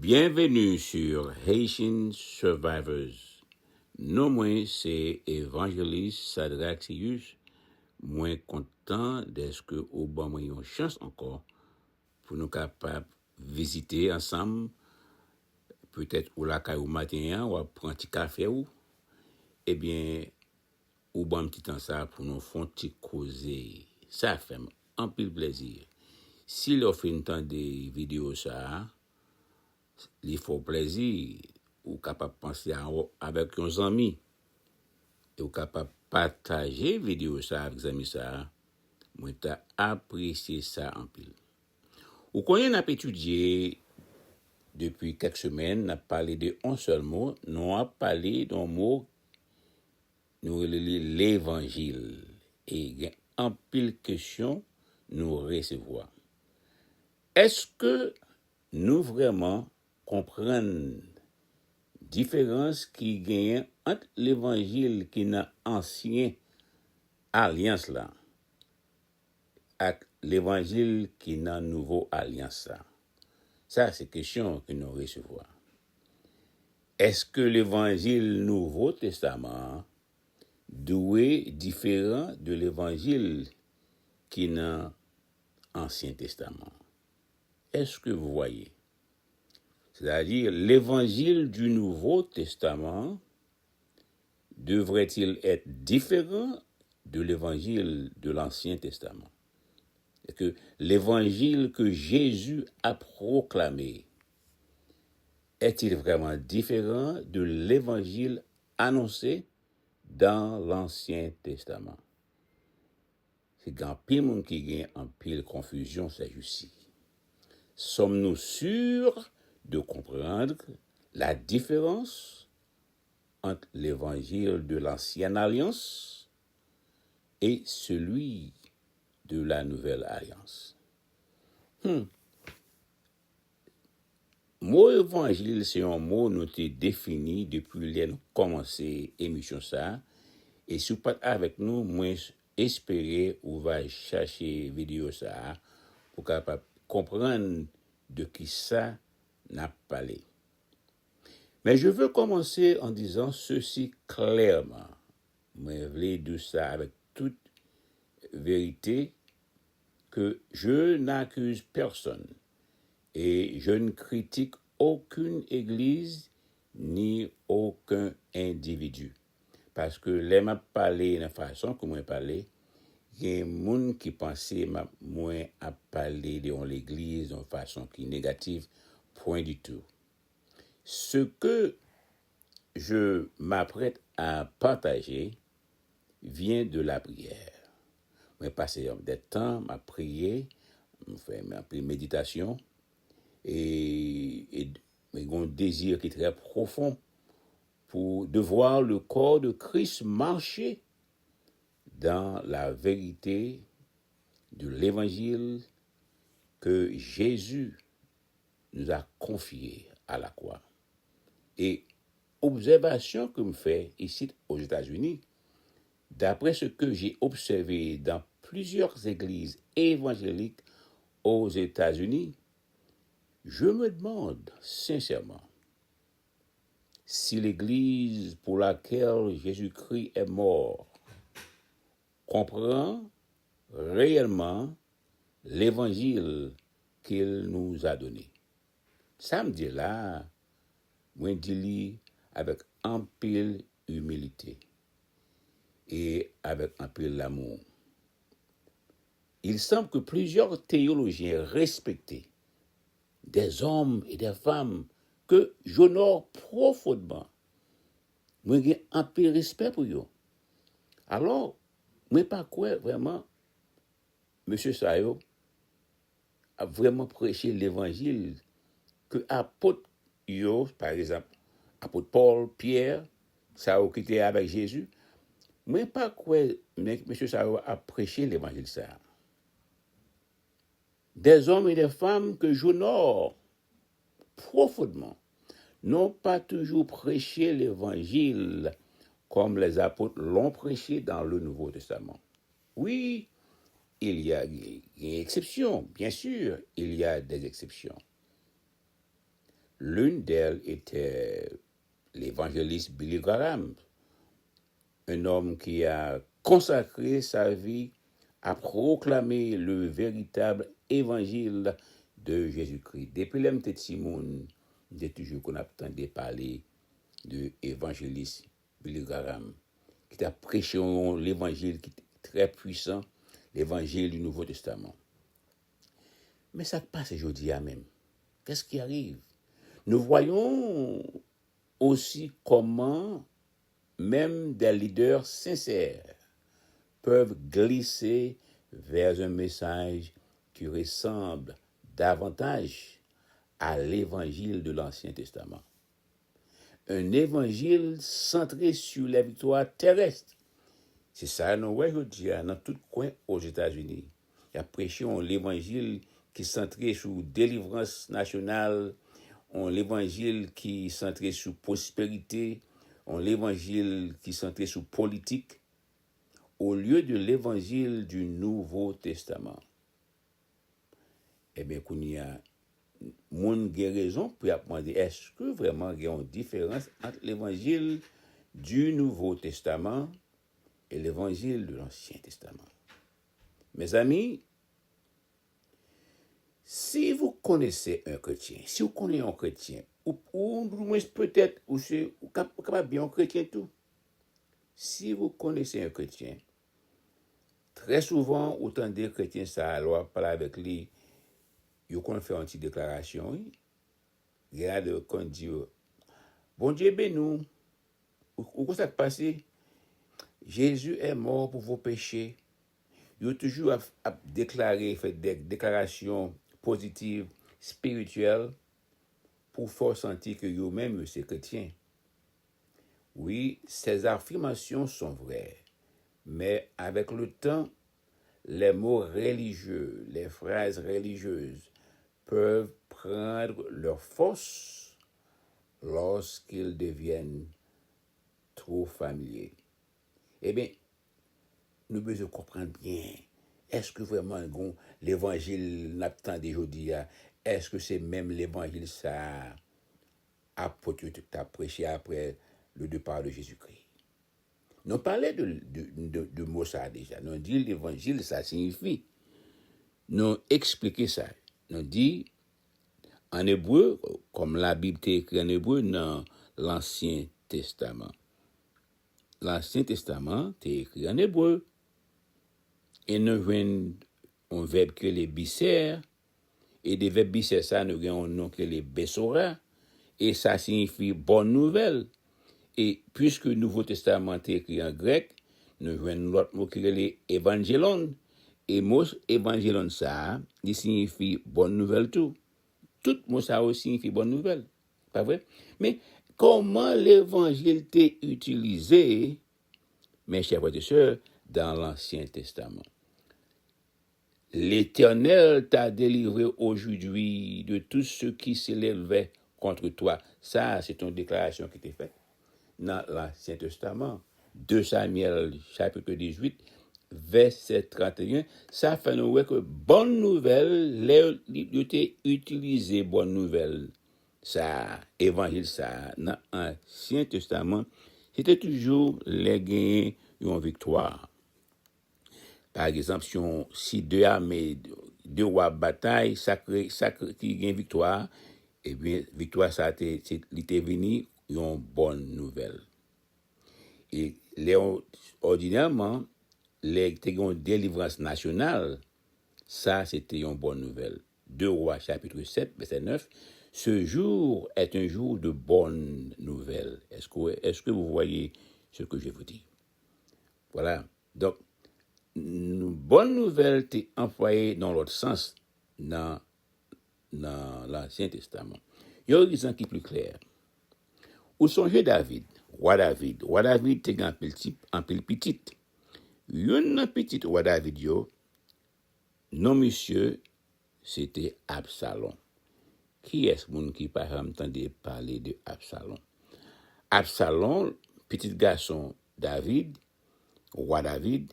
Bienvenue sur Haitian Survivors. Non, moi, c'est évangéliste Sadraxius. Moins content d'être que au bon moi une chance encore pour nous capables visiter ensemble, peut-être ou la caille au matin, ou prendre un petit café ou, eh bien, ou bon petit temps ça pour nous faire un petit causer. Ça fait un peu plaisir. Si l'on fait une temps des vidéos ça, il faut plaisir, ou capable de penser avec nos amis, et ou capable de partager vidéo ça avec les amis ça, moi t'as apprécié ça en pile. Ou quand on a étudié depuis quelques semaines, on a parlé de un seul mot, nous a parlé d'un mot, nous l'évangile. Et il y a un pile question nous recevoir. Est-ce que nous vraiment comprenons différence qui gagne entre l'évangile qui n'a ancien alliance là et l'évangile qui n'a nouveau alliance là? Ça, c'est question que nous recevons. Est-ce que l'évangile Nouveau Testament doit différent de l'évangile qui n'a Ancien Testament? Est-ce que vous voyez? C'est-à-dire, l'évangile du Nouveau Testament devrait-il être différent de l'évangile de l'Ancien Testament? Et que l'évangile que Jésus a proclamé est-il vraiment différent de l'évangile annoncé dans l'Ancien Testament? C'est grand pile monde qui gagne en pile confusion, c'est ici. Sommes-nous sûrs de comprendre la différence entre l'évangile de l'Ancienne Alliance et celui de la Nouvelle Alliance? Mot évangile, c'est un mot nous t'ai défini depuis les nous commencé émission ça. Et si vous pas avec nous, moi espérer ou va chercher vidéo ça pour capable comprendre de qui ça n'a parlé. Mais je veux commencer en disant ceci clairement. Moi je veux dire ça avec toute vérité que je n'accuse personne. Et je ne critique aucune église ni aucun individu. Parce que les m'a parlé de la façon que moi parler, il y a des gens qui pensaient moi à parler de l'église de façon qui est négative, point du tout. Ce que je m'apprête à partager vient de la prière. Moi passer des temps à prier, faire ma méditation, et un désir qui est très profond de voir le corps de Christ marcher dans la vérité de l'évangile que Jésus nous a confié à la croix. Et observation que me fait ici aux États-Unis, d'après ce que j'ai observé dans plusieurs églises évangéliques aux États-Unis, je me demande sincèrement si l'Église pour laquelle Jésus-Christ est mort comprend réellement l'Évangile qu'il nous a donné. Ça me dit là, moi dis avec un pile humilité et avec un pile l'amour. Il semble que plusieurs théologiens respectés, des hommes et des femmes que j'honore profondément. Moi, j'ai un peu de respect pour eux. Alors, moi, pas quoi vraiment, M. Sayo a vraiment prêché l'évangile que apôtre yo, par exemple, apôtre Paul, Pierre, ça qui était avec Jésus. Moi, pas quoi, M. Sayo a prêché l'évangile ça. Des hommes et des femmes que j'honore profondément n'ont pas toujours prêché l'évangile comme les apôtres l'ont prêché dans le Nouveau Testament. Oui, il y a des exceptions, bien sûr, il y a des exceptions. L'une d'elles était l'évangéliste Billy Graham, un homme qui a consacré sa vie à proclamer le véritable évangile de Jésus-Christ. Depuis l'homme de Simon, j'ai toujours qu'on a entendu parler de l'évangéliste Billy Graham, qui a prêché l'évangile qui est très puissant, l'évangile du Nouveau Testament. Mais ça passe aujourd'hui à même. Qu'est-ce qui arrive? Nous voyons aussi comment même des leaders sincères peuvent glisser vers un message qui ressemble davantage à l'évangile de l'Ancien Testament. Un évangile centré sur la victoire terrestre. C'est ça, nous voyons aujourd'hui dans tout coin aux États-Unis. Il y a prêché l'évangile qui est centré sur délivrance nationale, l'évangile qui est centré sur prospérité, l'évangile qui est centré sur politique, au lieu de l'évangile du Nouveau Testament. Eh bien, qu'on y a mon raison pour demander, est-ce que vraiment il y a une différence entre l'évangile du Nouveau Testament et l'évangile de l'Ancien Testament? Mes amis, si vous connaissez un chrétien, si vous connaissez un chrétien, ou peut-être, ou capable bien un chrétien tout, si vous connaissez un chrétien, très souvent, autant des chrétiens, ça alors parler avec lui, ils ont fait une petite déclaration, regarde, quand dit, bon Dieu bénou, où ça passe? Jésus est mort pour vos péchés. Ils ont toujours à déclarer, fait des déclarations positives, spirituelles, pour faire sentir que eux-mêmes, c'est chrétiens. Oui, ces affirmations sont vraies, mais avec le temps, les mots religieux, les phrases religieuses peuvent prendre leur force lorsqu'ils deviennent trop familiers. Eh bien, nous devons comprendre bien, est-ce que vraiment l'évangile n'attendait aujourd'hui, est-ce que c'est même l'évangile ça apôtre qui a prêché après le départ de Jésus-Christ? Nous parlait de mots ça déjà. Nous dit l'évangile, ça signifie. Nous expliquer ça. Nous dit en hébreu, comme la Bible est écrite en hébreu dans l'Ancien Testament. L'Ancien Testament est écrit en hébreu. Et nous avons un verbe que les bisères. Et des verbes bisères, ça, nous avons un nom que les bessora. Et ça signifie bonne nouvelle. Et puisque le Nouveau Testament est écrit en grec, nous avons l'autre mot qui est l'évangélon. Et le mot évangélon, ça, il signifie bonne nouvelle tout. Tout mot ça aussi signifie bonne nouvelle. Pas vrai? Mais comment l'évangile est utilisé, mes chers frères et sœurs, dans l'Ancien Testament? L'Éternel t'a délivré aujourd'hui de tout ce qui s'élevait contre toi. Ça, c'est une déclaration qui était faite dans l'Ancien Testament. 2 Samuel, chapitre 18, verset 31. Ça fait nous voir que bonne nouvelle, l'été utilisé bonne nouvelle. Ça, évangile, ça, dans l'Ancien Testament, c'était toujours les gains une victoire. Par exemple, si deux armées, deux rois bataille, sacré qui gagne victoire, eh bien, victoire, ça a été venu, une bonne nouvelle. Et ordinairement, les délivrance nationale, ça, c'était une bonne nouvelle. 2 Rois, chapitre 7, verset 9. Ce jour est un jour de bonne nouvelle. Est-ce que vous voyez ce que je vous dis? Voilà. Donc, une bonne nouvelle est employée dans l'autre sens dans l'Ancien Testament. Il y a un exemple qui est plus clair. Où songez David? Roi David était en pile petit. Un petit roi David, non monsieur, c'était Absalom. Qui est-ce qui par exemple entendait parler de Absalom? Absalom, petit garçon David, roi David,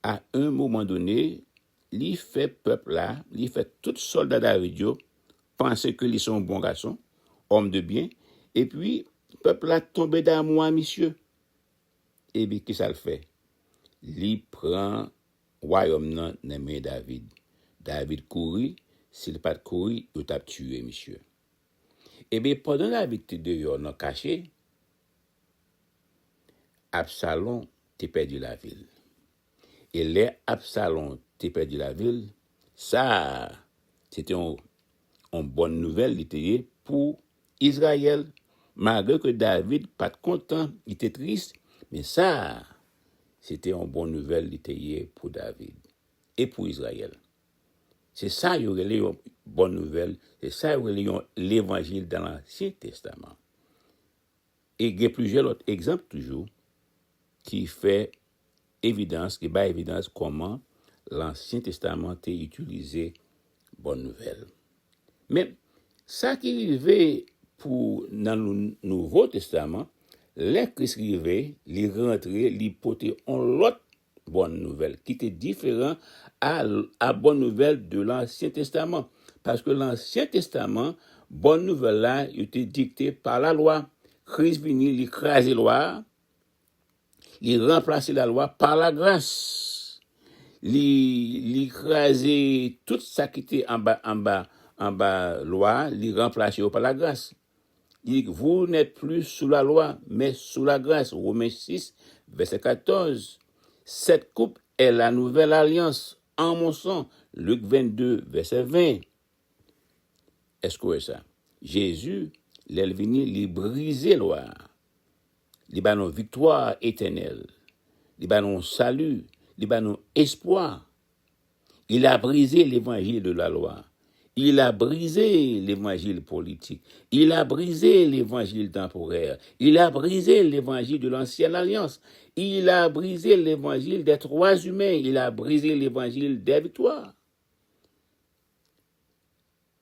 à un moment donné, il fait peuple là, il fait tout soldat David penser que ils sont bons garçons, homme de bien, et puis, le peuple a tombé d'amour à monsieur. Et bien, qu'est-ce qu'il fait? Il prend le royaume dans les mains de David. David courit, s'il n'a pas couru, il t'a tué, monsieur. Et bien, pendant David était dehors, dans caché, Absalom t'a perdu la ville. Et les Absalom t'a perdu la ville, ça, c'était une bonne nouvelle pour Israël. Malgré que David pas content, il était triste, mais ça, c'était une bonne nouvelle pour David et pour Israël. C'est ça, il y aurait une bonne nouvelle, c'est ça, il y aurait l'évangile dans l'Ancien Testament. Et il y a plusieurs autres exemples toujours qui fait évidence, qui bat évidence comment l'Ancien Testament est utilisé bonne nouvelle. Mais ça qui arrivait pour dans le Nouveau Testament, les Christ arrivait, les rentrer, les porter en l'autre bonne nouvelle qui était différent à bonne nouvelle de l'Ancien Testament. Parce que l'Ancien Testament, bonne nouvelle là, était dictée par la loi. Christ venu, il écrasait la loi, il remplaçait la loi par la grâce. Il écrasait tout ça qui était en bas loi, il remplaçait par la grâce. Il dit, vous n'êtes plus sous la loi, mais sous la grâce. Romains 6, verset 14. Cette coupe est la nouvelle alliance en mon sang. Luc 22, verset 20. Est-ce que c'est ça? Jésus, il est venu, il briser la loi. Il a une victoire éternelle. Il a un salut. Il a un espoir. Il a brisé l'évangile de la loi. Il a brisé l'évangile politique. Il a brisé l'évangile temporaire. Il a brisé l'évangile de l'ancienne alliance. Il a brisé l'évangile des trois humains. Il a brisé l'évangile des victoires.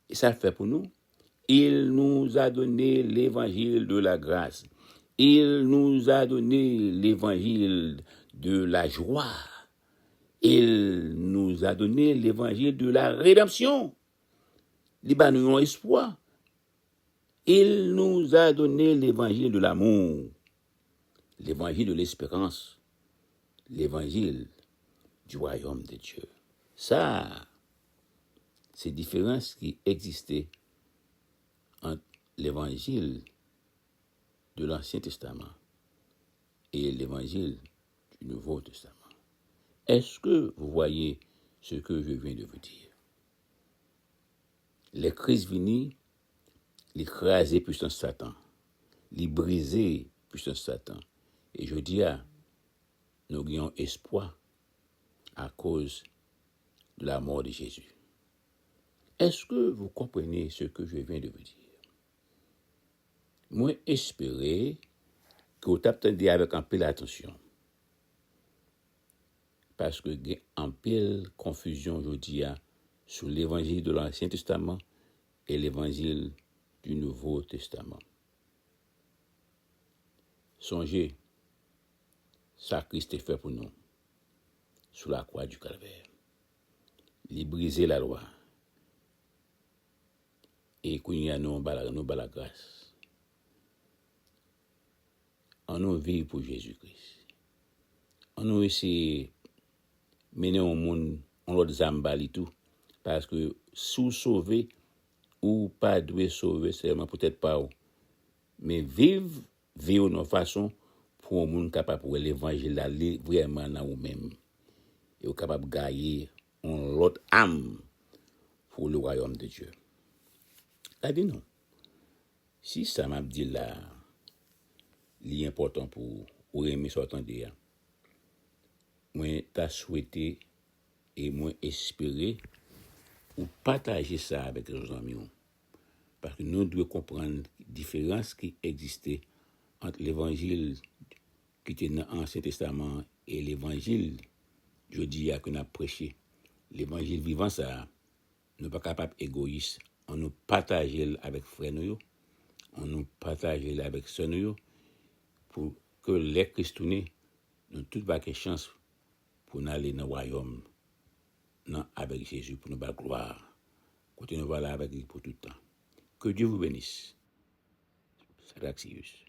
Et ça fait pour nous. Il nous a donné l'évangile de la grâce. Il nous a donné l'évangile de la joie. Il nous a donné l'évangile de la rédemption. Il nous a espoir. Il nous a donné l'évangile de l'amour, l'évangile de l'espérance, l'évangile du royaume de Dieu. Ça, c'est différence qui existait entre l'évangile de l'Ancien Testament et l'évangile du Nouveau Testament. Est-ce que vous voyez ce que je viens de vous dire? Les Christ venus, les craser puissance Satan, les briser puissance Satan. Et je dis à nous ayons espoir à cause de la mort de Jésus. Est-ce que vous comprenez ce que je viens de vous dire? Moi, espérer que vous attendez avec un peu d'attention. Parce que il y a un peu de confusion aujourd'hui sur l'évangile de l'Ancien Testament et l'évangile du Nouveau Testament. Songez, ça Christ est fait pour nous, sous la croix du calvaire. Il brisait la loi. Et qu'il y a nous la grâce. On nous vit pour Jésus-Christ. On nous essaie mener au monde, on l'autre zambali tout. Parce que sous sauver ou pas doit sauver, c'est peut-être pas. Mais vivre de façon pour un monde capable pour l'évangile d'aller vraiment dans vous-même. Et capable de gagner l'autre âme pour le royaume de Dieu. Elle dit non. Si ça m'a dit là, l'important pour aimer sortant de là, moi, t'as souhaité et moi espéré ou partager ça avec nos amis. Parce que nous devons comprendre la différence qui existait entre l'évangile qui était dans l'Ancien Testament et l'évangile, je dis, qu'on a prêché. L'évangile vivant, ça, nous ne sommes pas capables égoïstes. On nous partage avec frères nous, on nous partage avec sœurs nous, pour que les Christounés nous toutes pas de chance pour aller dans le royaume avec Jésus, pour nous battre gloire. Continuez voilà avec lui pour tout le temps. Que Dieu vous bénisse. Sadraxius.